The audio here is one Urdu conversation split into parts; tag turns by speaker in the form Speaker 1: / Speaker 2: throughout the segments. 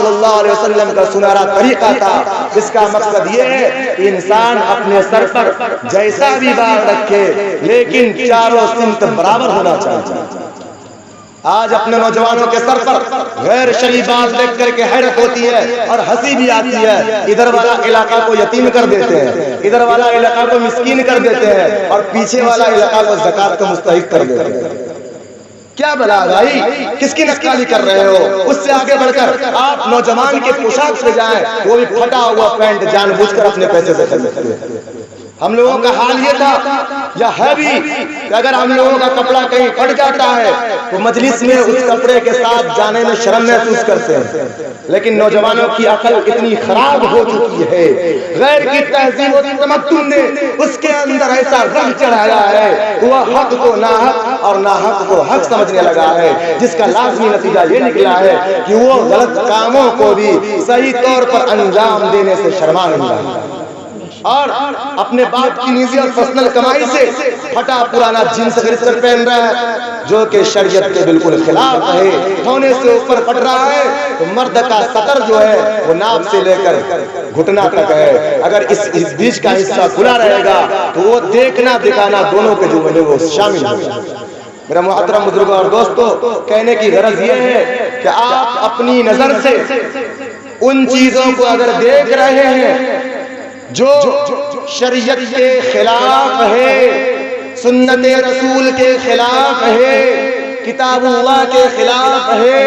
Speaker 1: صلی اللہ علیہ وسلم کا سنہرا طریقہ تھا. اس کا مقصد یہ ہے کہ انسان اپنے سر پر جیسا بھی بال رکھے لیکن چاروں سمت برابر ہونا چاہیے. آج اپنے نوجوانوں کے سر پر غیر شرعی بال دیکھ کر کے حیرت ہوتی ہے اور ہنسی بھی آتی ہے. ادھر والا علاقہ کو یتیم کر دیتے ہیں, ادھر والا علاقہ کو مسکین کر دیتے ہیں, اور پیچھے والا علاقہ کو زکات کا مستحق کر دیتے ہیں. کیا بلا بھائی, کس کی نقالی کر رہے ہو؟ اس سے آگے بڑھ کر آپ نوجوان کے پوشاک سے جائیں, وہ بھی پھٹا ہوا پینٹ جان بوجھ کر اپنے پیسے سے خریدتے ہیں. ہم لوگوں کا حال یہ تھا یا ہے بھی کہ اگر ہم لوگوں کا کپڑا کہیں پھٹ جاتا ہے تو مجلس میں اس کپڑے کے ساتھ جانے میں شرم محسوس کرتے ہیں. لیکن نوجوانوں کی عقل اتنی خراب ہو چکی ہے, غیر کی تہذیب و تمدن نے اس کے اندر ایسا رنگ چڑھایا ہے, وہ حق کو ناحق اور ناحق کو حق سمجھنے لگا ہے, جس کا لازمی نتیجہ یہ نکلا ہے کہ وہ غلط کاموں کو بھی صحیح طور پر انجام دینے سے شرما نہیں رہا اور اپنے باپ کی نجی اور پرسنل کمائی سے پھٹا پرانا جینس خرید کر پہن رہا ہے جو کہ شریعت کے بالکل خلاف ہے. ہونے سے اوپر پڑ رہا ہے تو مرد کا سطر جو ہے وہ ناف سے لے کر گھٹنا تک ہے. اگر اس بیچ کا حصہ کھلا رہے گا تو وہ دیکھنا دکھانا دونوں کے جو ہے وہ شامل ہے. میرا محترم بزرگوں اور دوستو, کہنے کی غرض یہ ہے کہ آپ اپنی نظر سے ان چیزوں کو اگر دیکھ رہے ہیں جو شریعت کے خلاف ہے, سنت رسول کے خلاف ہے, کتاب اللہ کے خلاف ہے,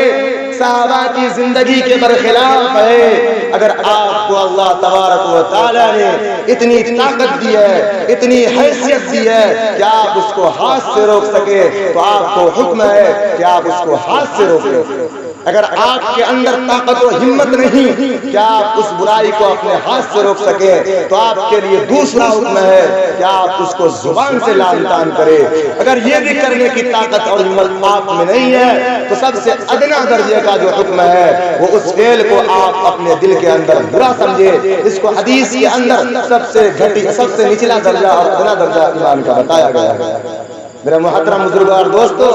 Speaker 1: صحابہ کی زندگی کے برخلاف ہے, اگر آپ کو اللہ تبارک و تعالی نے اتنی طاقت دی ہے, اتنی حیثیت دی ہے کہ آپ اس کو ہاتھ سے روک سکے تو آپ کو حکم ہے کہ آپ اس کو ہاتھ سے روکیں. اگر آپ کے اندر طاقت و ہمت نہیں کہ آپ اس برائی کو اپنے ہاتھ سے روک سکیں تو آپ کے لیے دوسرا حکم ہے کہ آپ اس کو زبان سے لعن طعن کریں. اگر یہ بھی کرنے کی طاقت اور ہمت آپ میں نہیں ہے تو سب سے ادنا درجے کا جو حکم ہے وہ اس فعل کو آپ اپنے دل کے اندر برا سمجھے. اس کو حدیث کے اندر سب سے نچلا درجہ اور ادنا درجہ ایمان کا بتایا گیا ہے. میرا محترم بزرگوں اور دوستو,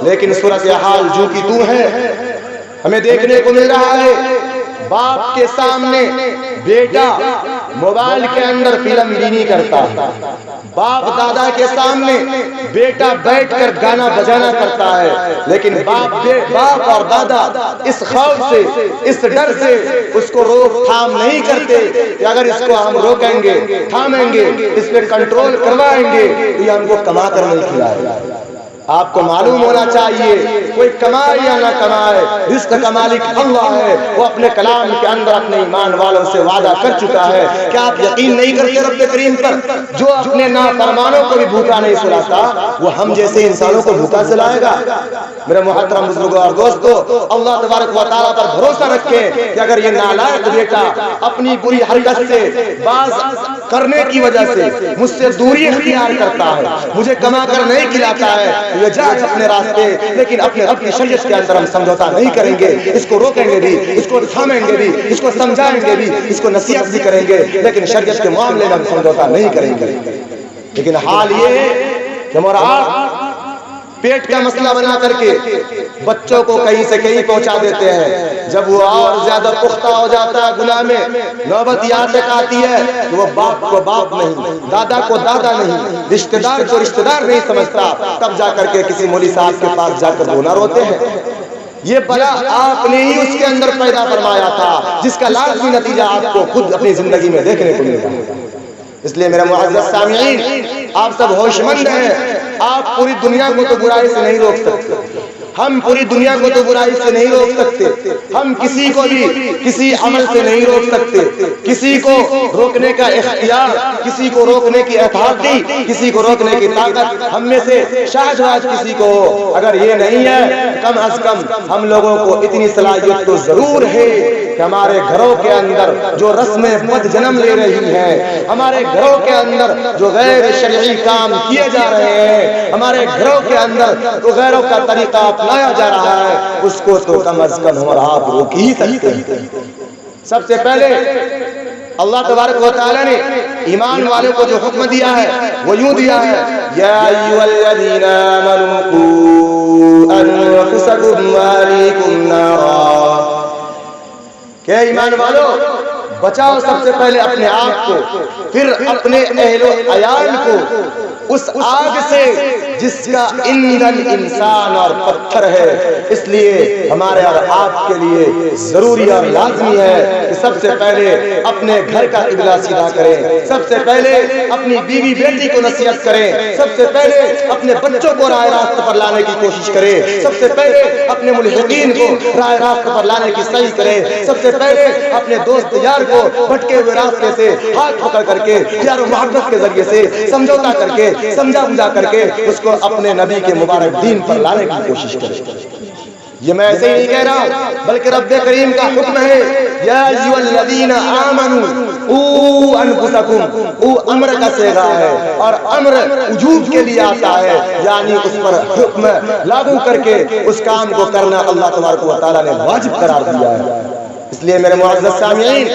Speaker 1: لیکن صورتحال جو کی تو ہے ہمیں دیکھنے کو مل رہا ہے. باپ کے سامنے بیٹا موبائل کے اندر فلم بینی کرتا ہے, باپ دادا کے سامنے بیٹا بیٹھ کر گانا بجانا کرتا ہے, لیکن باپ اور دادا اس خوف سے, اس ڈر سے اس کو روک تھام نہیں کرتے کہ اگر اس کو ہم روکیں گے, تھامیں گے, اس پہ کنٹرول کروائیں گے تو یہ ہم کو کما کر نہیں کھلائے گا. آپ کو معلوم ہونا چاہیے کوئی کمائے یا نہ کمائے, رزق کا مالک اللہ ہے. وہ اپنے کلام کے اندر اپنے ایمان والوں سے وعدہ کر چکا ہے. کیا آپ یقین نہیں کرتے رب کریم پر؟ جو اپنے نافرمانوں کو بھی بھوکا نہیں سلاتا وہ ہم جیسے انسانوں کو بھوکا سلائے گا. میرے محترم بزرگوں اور دوستو, اللہ تبارک و تعالیٰ پر بھروسہ رکھیں کہ اگر یہ نالائق بیٹا اپنی بری حرکت سے باز کرنے کی وجہ سے مجھ سے دوری اختیار کرتا ہے, مجھے کما کر نہیں کھلاتا ہے, یہ جائز اپنے راستے, لیکن اپنی شریعت کے اندر ہم سمجھوتا نہیں کریں گے. اس کو روکیں گے بھی, اس کو تھامیں گے بھی, اس کو سمجھائیں گے بھی, اس کو نصیحت بھی کریں گے, لیکن شریعت کے معاملے میں ہم سمجھوتا نہیں کریں گے. لیکن حال یہ ہے کہ ہمارا پیٹ کا مسئلہ بنا کر کے بچوں کو کہیں سے کہیں پہنچا دیتے ہیں. جب وہ اور زیادہ پختہ ہو جاتا ہے گناہ میں, نوبت یہاں تک آتی ہے کہ وہ باپ کو باپ نہیں, دادا کو دادا نہیں, رشتہ دار کو رشتہ دار نہیں سمجھتا, تب جا کر کے کسی مولوی صاحب کے پاس جا کر رونا روتے ہیں. یہ بلا آپ نے ہی اس کے اندر پیدا فرمایا تھا, جس کا لازمی نتیجہ آپ کو خود اپنی زندگی میں دیکھنے کو ملے گا. اس لیے میرے معزز سامعین, آپ سب ہوش مند ہیں. آپ پوری دنیا کو تو برائی سے نہیں روک سکتے, ہم پوری دنیا کو تو برائی سے نہیں روک سکتے, ہم کسی کو بھی کسی عمل سے نہیں روک سکتے. کسی کو روکنے کا اختیار, کسی کو روکنے کی اتھارٹی, کسی کو روکنے کی طاقت ہم میں سے شاہجہاز کسی کو ہو اگر یہ نہیں ہے, کم از کم ہم لوگوں کو اتنی صلاحیت تو ضرور ہے کہ ہمارے گھروں کے اندر جو رسمیں بد جنم لے رہی ہیں, ہمارے گھروں کے اندر جو غیر شرعی کام کیے جا رہے ہیں, ہمارے گھروں کے اندر جو غیروں کا طریقہ اپنایا جا رہا ہے, اس کو تو کم از کم ہم اور آپ روک ہی سکتے ہیں. سب سے پہلے اللہ تبارک و تعالی نے ایمان والوں کو جو حکم دیا ہے وہ یوں دیا ہے, یا ایھا الذین آمنوا قوا انفسکم واہلیکم نارا. کہ ایمان والو بچاؤ سب سے پہلے اپنے آپ کو، پھر اپنے اہل و عیال کو اس آگ سے جس کا ایندھن انسان اور پتھر ہے۔ اس لیے ہمارے اور آپ کے لیے ضروری اور لازمی ہے کہ سب سے پہلے اپنے گھر کا قبلہ سیدھا کریں، سب سے پہلے اپنی بیوی بیٹی کو نصیحت کریں، سب سے پہلے اپنے بچوں کو راہ راست پر لانے کی کوشش کریں، سب سے پہلے اپنے ملحقین کو راہ راست پر لانے کی صحیح کریں، سب سے پہلے اپنے دوست یار کو بھٹکے ہوئے راستے سے ہاتھ پکڑ کر کے پیار و محبت کے ذریعے سے سمجھوتا کر کے سمجھا بجھا کر کے اس کو اپنے نبی کے مبارک دین پر لانے کی کوشش کریں۔ یہ میں ایسے ہی نہیں کہہ رہا ہوں، بلکہ رب کریم کا حکم ہے، یا ایھا الذین آمنوا قوا انفسکم، او امر کا صیغہ ہے اور امر وجوب کے لیے آتا ہے، یعنی اس پر حکم لاگو کر کے اس کام کو کرنا اللہ تبارک و تعالیٰ نے واجب قرار دیا ہے۔ اس لیے میرے معزز سامعین،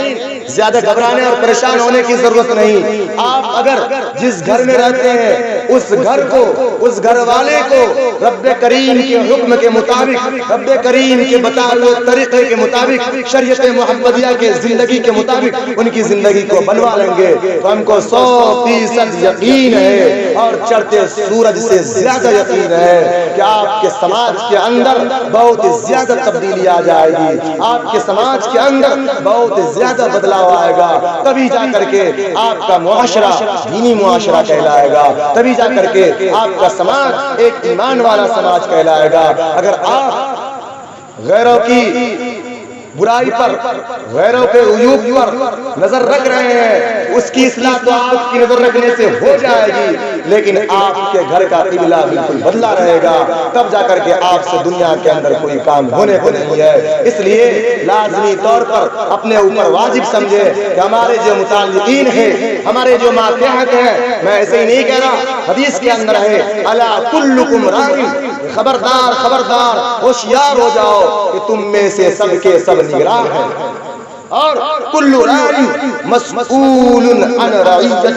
Speaker 1: زیادہ گھبرانے اور پریشان ہونے کی ضرورت نہیں۔ آپ اگر جس گھر میں رہتے ہیں اس گھر کو، اس گھر والے کو رب کریم کے حکم کے مطابق، رب کریم کے بتائے ہوئے طریقے کے مطابق، شریعت محمدیہ کے زندگی کے مطابق ان کی زندگی کو بنوا لیں گے تو ہم کو 100% یقین ہے اور چڑھتے سورج سے زیادہ یقین ہے کہ آپ کے سماج کے اندر بہت زیادہ تبدیلی آ جائے گی، آپ کے سماج کے اندر بہت زیادہ بدلاؤ آئے گا، تبھی جا کر کے آپ کا معاشرہ دینی معاشرہ کہلائے گا، تبھی جا کر کے آپ کا سماج ایک ایمان والا سماج کہلائے گا۔ اگر آپ غیروں کی برائی پر، غیروں کے عیوب پر نظر رکھ رہے ہیں، اس کی اصلاح تو آپ کی نظر رکھنے سے ہو جائے گی، لیکن آپ کے گھر کا قبلہ بالکل بدلا رہے گا، تب جا کر کے آپ سے دنیا کے اندر کوئی کام ہونے کو نہیں ہے۔ اس لیے لازمی طور پر اپنے اوپر واجب سمجھے کہ ہمارے جو متعلقین ہیں، ہمارے جو ماتحت ہیں، میں ایسے ہی نہیں کہہ رہا، حدیث کے اندر ہے الا کلکم راع، خبردار خبردار ہوشیار ہو جاؤ کہ تم میں سے سب کے سب نگراں ہیں، اور کل راع مسئول عن رعیتہ،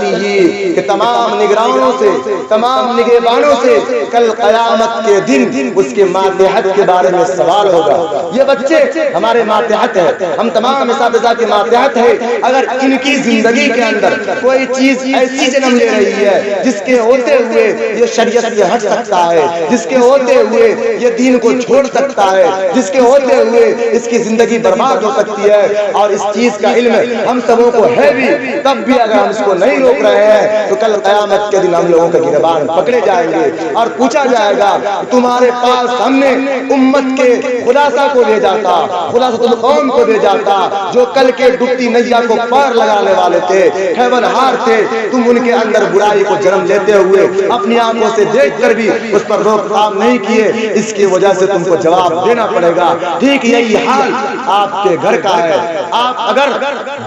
Speaker 1: کہ تمام نگرانوں سے، تمام نگہبانوں سے کل قیامت کے دن اس کے ماتحت کے بارے میں سوال ہوگا۔ یہ بچے ہمارے ماتحت ہیں، ہم تمام اساتذہ کے ماتحت ہیں، اگر ان کی زندگی کے اندر کوئی چیز ایسی جنم لے رہی ہے جس کے ہوتے ہوئے یہ شریعت سے ہٹ سکتا ہے، جس کے ہوتے ہوئے یہ دین کو چھوڑ سکتا ہے، جس کے ہوتے ہوئے اس کی زندگی برباد ہو سکتی ہے، اور اس چیز کا علم ہم سبوں کو ہے بھی، تب بھی اگر ہم اس کو نہیں روک رہے ہیں تو کل قیامت کے دن ہم لوگوں کے گریبان پکڑے جائیں گے اور پوچھا جائے گا تمہارے پاس ہم نے امت کے خلاصہ کو دے جاتا، خلاصۃ القوم کو دے جاتا، جو کل کے ڈوبتی نیا کو پار لگانے والے تھے، خیبر ہار تھے، تم ان کے اندر برائی کو جنم لیتے ہوئے اپنی آنکھوں سے دیکھ کر بھی اس پر روک تھام نہیں کیے، اس کی وجہ سے تم کو جواب دینا پڑے گا۔ ٹھیک یہی حال آپ کے گھر کا ہے۔ آپ اگر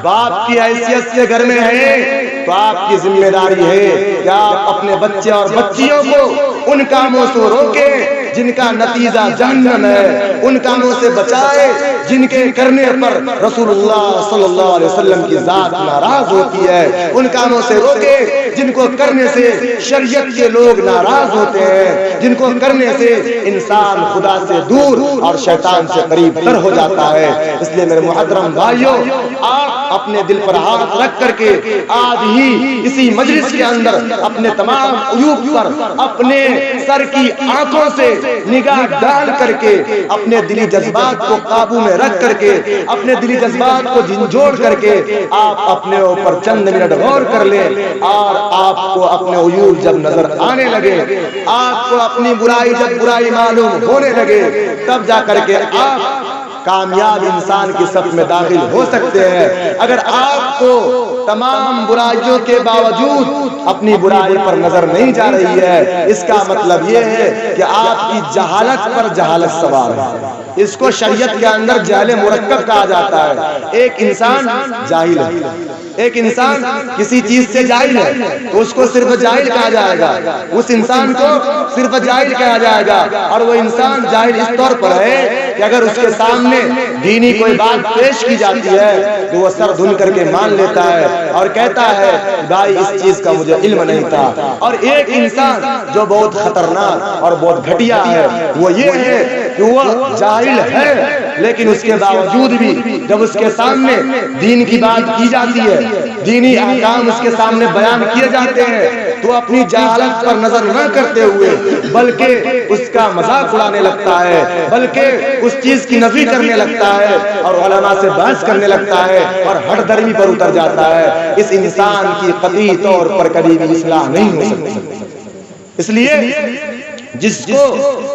Speaker 1: باپ کی حیثیت سے گھر میں ہیں تو آپ کی ذمہ داری ہے کہ آپ اپنے بچے اور بچیوں کو ان کاموں سے روکیں جن کا نتیجہ جہنم ہے، ان کاموں سے بچائے جن کے کرنے پر رسول اللہ صلی اللہ علیہ وسلم کی ذات ناراض ہوتی ہے، ان کاموں سے روکے جن کو کرنے سے شریعت کے لوگ ناراض ہوتے ہیں، جن کو کرنے سے انسان خدا سے دور اور شیطان سے قریب تر ہو جاتا ہے۔ اس لیے میرے محترم بھائیوں، آپ اپنے دل پر ہاتھ رکھ کر کے آج ہی اسی مجلس کے اندر اپنے تمام عیوب پر اپنے سر کی آنکھوں سے نگاہ ڈال کر کے اپنے دلی جذبات کو قابو میں رکھ کر کے اپنے دلی جذبات کو جھنجھوڑ کر کے آپ اپنے اوپر چند منٹ غور کر لیں، اور آپ کو اپنے عیوب جب نظر آنے لگے، آپ کو اپنی برائی جب برائی معلوم ہونے لگے، تب جا کر کے آپ کامیاب انسان کی صف میں داخل ہو سکتے ہیں۔ اگر آپ کو تمام برائیوں کے باوجود اپنی برائی پر نظر نہیں جا رہی ہے، اس کا مطلب یہ ہے کہ آپ کی جہالت پر جہالت سوار ہے۔ اس کو شریعت کے اندر جہل مرکب کہا جاتا ہے۔ ایک انسان جاہل ہے، ایک انسان کسی چیز سے جاہل ہے تو اس کو صرف جاہل کہا جائے گا، اس انسان کو صرف جاہل کہا جائے گا، اور وہ انسان جاہل اس طور پر ہے کہ اگر اس کے سامنے دینی کوئی بات پیش کی جاتی ہے تو وہ سر دھن کر کے مان لیتا ہے اور کہتا ہے بھائی اس چیز کا مجھے علم نہیں تھا۔ اور ایک انسان جو بہت خطرناک اور بہت گھٹیا ہے وہ یہ ہے کہ وہ جاہل ہے لیکن اس کے باوجود بھی جب اس کے سامنے دین کی بات کی جاتی ہے، دینی احکام اس کے سامنے بیان کیے جاتے ہیں، تو اپنی جہالت پر نظر نہ کرتے ہوئے بلکہ اس کا مذاق اڑانے لگتا ہے، بلکہ اس چیز کی نفی کرنے لگتا ہے اور علماء سے بحث کرنے لگتا ہے اور ہٹ درمی پر اتر جاتا ہے۔ اس انسان کی قطعی طور پر کبھی بھی اصلاح نہیں ہو سکتی۔ اس لیے جس کو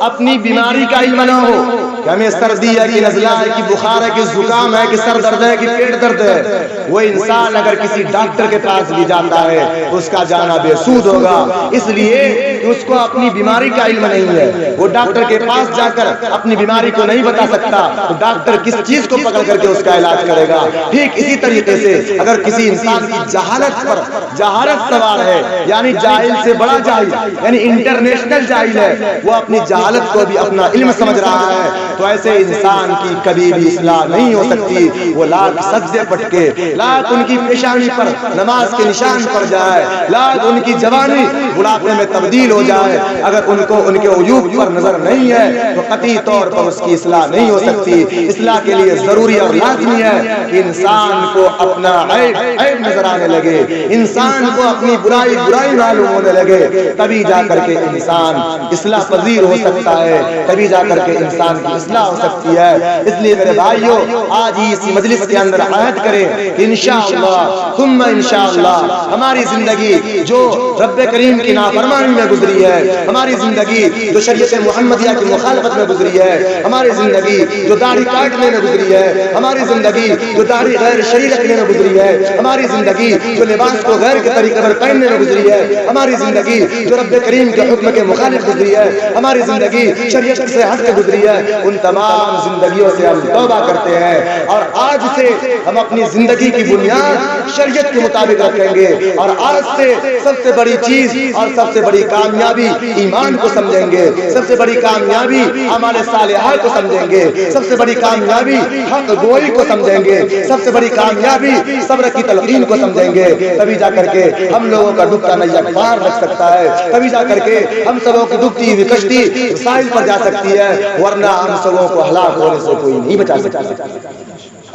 Speaker 1: اپنی بیماری کا علم نہ ہو کہ ہمیں سردی ہے کہ نزلہ ہے کہ بخار ہے کہ زکام ہے کہ سر درد ہے کہ پیٹ درد ہے، وہ انسان اگر کسی ڈاکٹر کے پاس بھی جاتا ہے تو اس کا جانا بے سود ہوگا، اس لیے کہ اس کو اپنی بیماری کا علم نہیں ہے۔ وہ ڈاکٹر کے پاس جا کر اپنی بیماری کو نہیں بتا سکتا تو ڈاکٹر کس چیز کو پکڑ کر کے اس کا علاج کرے گا؟ ٹھیک اسی طریقے سے اگر کسی انسان کی جہالت پر جہالت سوار ہے، یعنی جاہل سے بڑا جاہل، یعنی انٹرنیشنل جاہل ہے، وہ اپنی جہالت کو بھی اپنا علم سمجھ رہا ہے، تو ایسے انسان کی کبھی بھی اصلاح نہیں ہو سکتی۔ وہ لاکھ سجدے پٹ کے، لاکھ ان کی پیشانی پر نماز کے نشان پڑ جائے، لاکھ ان کی جوانی بڑھاپے میں تبدیل ہو جائے، اگر ان کو ان کے عیوب پر نظر نہیں ہے تو قطعی طور پر اس کی اصلاح نہیں ہو سکتی۔ اصلاح کے لیے ضروری اور لازمی ہے کہ انسان کو اپنا عیب نظر آنے لگے، انسان کو اپنی برائی معلوم ہونے لگے، تبھی جا کر کے انسان اصلاح پذیر ہو سکتا ہے، تبھی جا کر کے انسان کی اصلاح ہو سکتی ہے۔ اس لیے میرے بھائیوں، آج ہی اسی مجلس کے اندر عہد کریں کہ انشاءاللہ ثم انشاءاللہ ہماری زندگی جو رب کریم کی نافرمانی میں گزری ہے، ہماری زندگی جو شریعت محمدیہ کی مخالفت میں گزری ہے، ہماری زندگی جو داڑھی کاٹنے میں گزری ہے، ہماری زندگی جو داڑھی غیر شرعی رکھنے میں گزری ہے، ہماری زندگی جو لباس کو غیر کے طریقے پر پہننے میں گزری ہے، ہماری زندگی جو رب کریم کے حکم کے مخالف گزری ہے، ہماری زندگی شریعت سے ہٹ کے گزری ہے، ان تمام زندگیوں سے ہم توبہ کرتے ہیں اور آج سے ہم اپنی زندگی کی بنیاد شریعت کے مطابق رکھیں گے، اور آج سے سب سے بڑی چیز اور سب سے بڑی کامیابی ایمان کو سمجھیں گے، سب سے بڑی کامیابی اعمال صالحہ کو سمجھیں گے، سب سے بڑی کامیابی حق گوئی کو سمجھیں گے، سب سے بڑی کامیابی صبر کی تلقین کو سمجھیں گے، تبھی جا کر کے ہم لوگوں کا ڈوبتا نیا پار رکھ سکتا ہے، تبھی جا کر کے ہم سبوں کی ڈوبتی ہوئی کشتی ساحل پر جا سکتی ہے، ورنہ ہم سبوں کو ہلاک ہونے سے کوئی نہیں بچا سکتا۔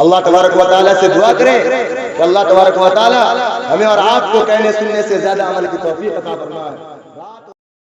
Speaker 1: اللہ تبارک و تعالیٰ سے دعا کریں کہ اللہ تبارک و تعالیٰ ہمیں اور آپ کو کہنے سننے سے زیادہ عمل کی توفیق عطا فرمائے۔